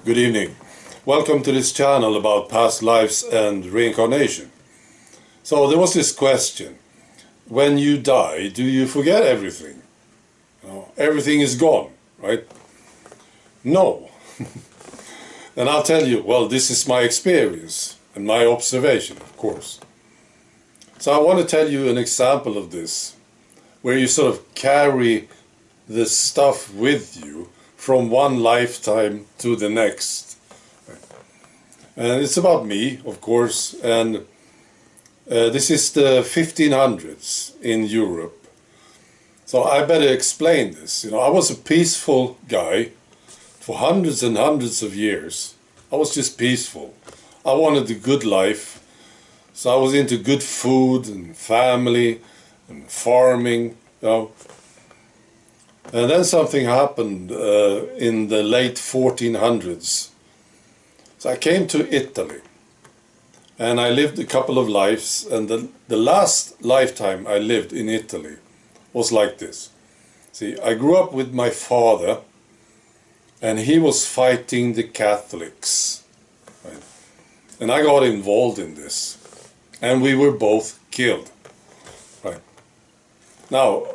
Good evening. Welcome to this channel about past lives and reincarnation. So there was this question. When you die, do you forget everything? Everything is gone, right? No. And I'll tell you, well, this is my experience and my observation, of course. So I want to tell you an example of this, where you sort of carry the stuff with you from one lifetime to the next. And it's about me, of course, and this is the 1500s in Europe. So I better explain this. I was a peaceful guy for hundreds and hundreds of years. I was just peaceful. I wanted a good life. So I was into good food and family and farming, And then something happened in the late 1400s. So I came to Italy and I lived a couple of lives, and the last lifetime I lived in Italy was like this. See, I grew up with my father and he was fighting the Catholics. Right? And I got involved in this and we were both killed. Right? Now,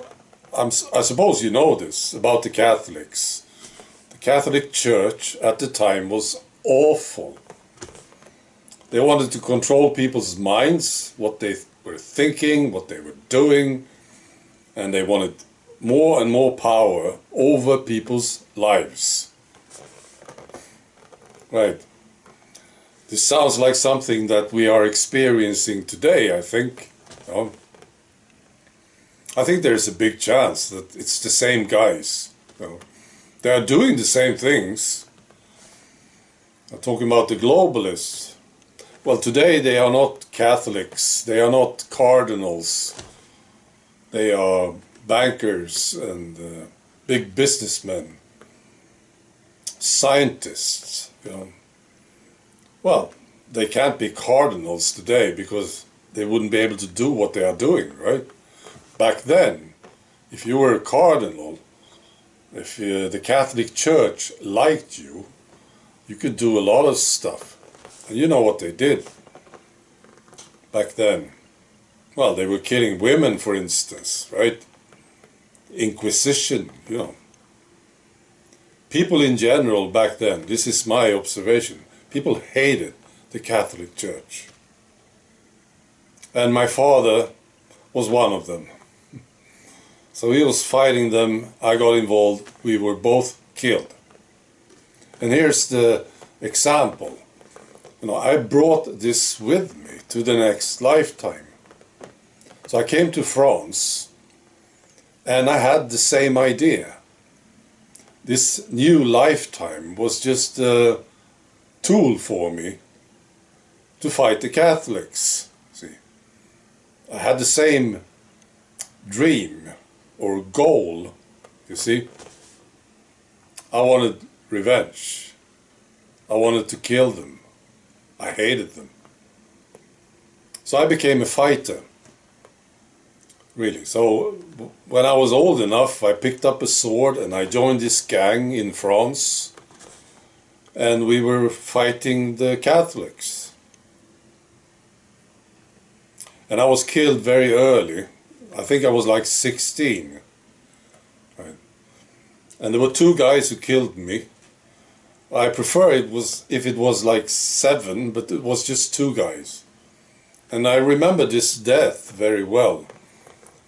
I suppose you know this about the Catholics. The Catholic Church at the time was awful. They wanted to control people's minds, what they were thinking, what they were doing, and they wanted more and more power over people's lives. Right. This sounds like something that we are experiencing today, I think. I think there's a big chance that it's the same guys. They are doing the same things. I'm talking about the globalists. Well, today they are not Catholics, they are not cardinals. They are bankers and big businessmen, scientists. Well, they can't be cardinals today because they wouldn't be able to do what they are doing, right? Back then, if you were a cardinal, if the Catholic Church liked you, you could do a lot of stuff. And you know what they did back then? Well, they were killing women, for instance, right? Inquisition, People in general back then, this is my observation, people hated the Catholic Church. And my father was one of them. So he was fighting them, I got involved, we were both killed. And here's the example. I brought this with me to the next lifetime. So I came to France and I had the same idea. This new lifetime was just a tool for me to fight the Catholics. See, I had the same dream or goal, you see. I wanted revenge. I wanted to kill them. I hated them. So I became a fighter, really. So when I was old enough, I picked up a sword and I joined this gang in France, and we were fighting the Catholics. And I was killed very early. I think I was like 16. Right? And there were two guys who killed me. I prefer if it was like 7, but it was just 2 guys. And I remember this death very well.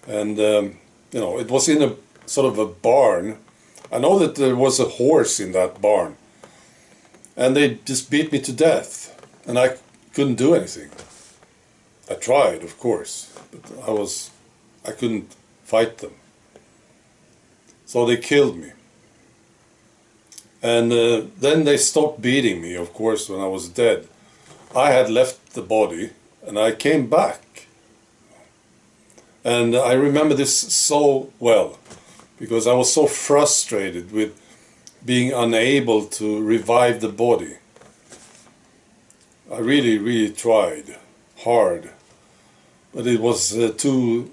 And, it was in a sort of a barn. I know that there was a horse in that barn. And they just beat me to death. And I couldn't do anything. I tried, of course, but I couldn't fight them. So they killed me. And then they stopped beating me, of course, when I was dead. I had left the body and I came back. And I remember this so well because I was so frustrated with being unable to revive the body. I really, really tried hard, but it was too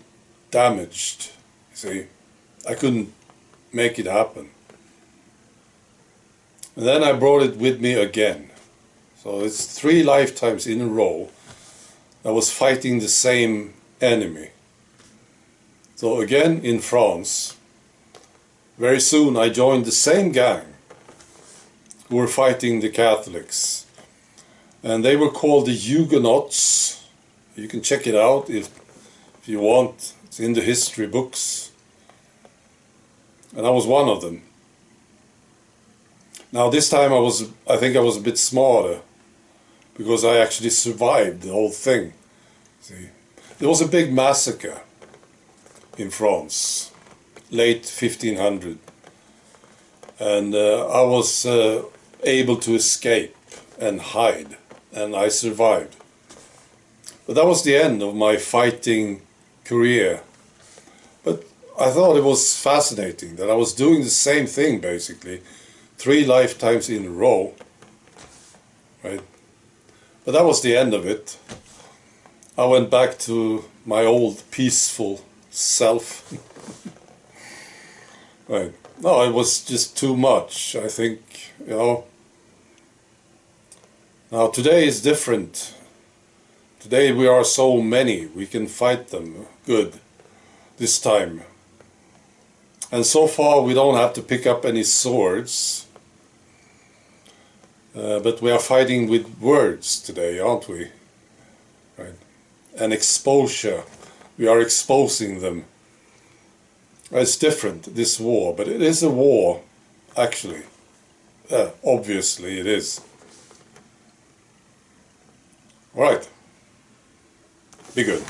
damaged, you see. I couldn't make it happen. And then I brought it with me again. So it's 3 lifetimes in a row I was fighting the same enemy. So again in France, very soon I joined the same gang who were fighting the Catholics. And they were called the Huguenots. You can check it out if you want. It's in the history books. And I was one of them. Now this time I think I was a bit smarter, because I actually survived the whole thing. See, there was a big massacre in France, late 1500, and I was able to escape and hide, and I survived. But that was the end of my fighting career. But I thought it was fascinating that I was doing the same thing basically 3 lifetimes in a row, right? But that was the end of it. I went back to my old peaceful self. Right. No, it was just too much, I think, you know. Now today is different. Today we are so many, we can fight them good this time. And so far we don't have to pick up any swords. But we are fighting with words today, aren't we? Right. And exposure. We are exposing them. It's different, this war, but it is a war, actually. Obviously it is. All right. Be good.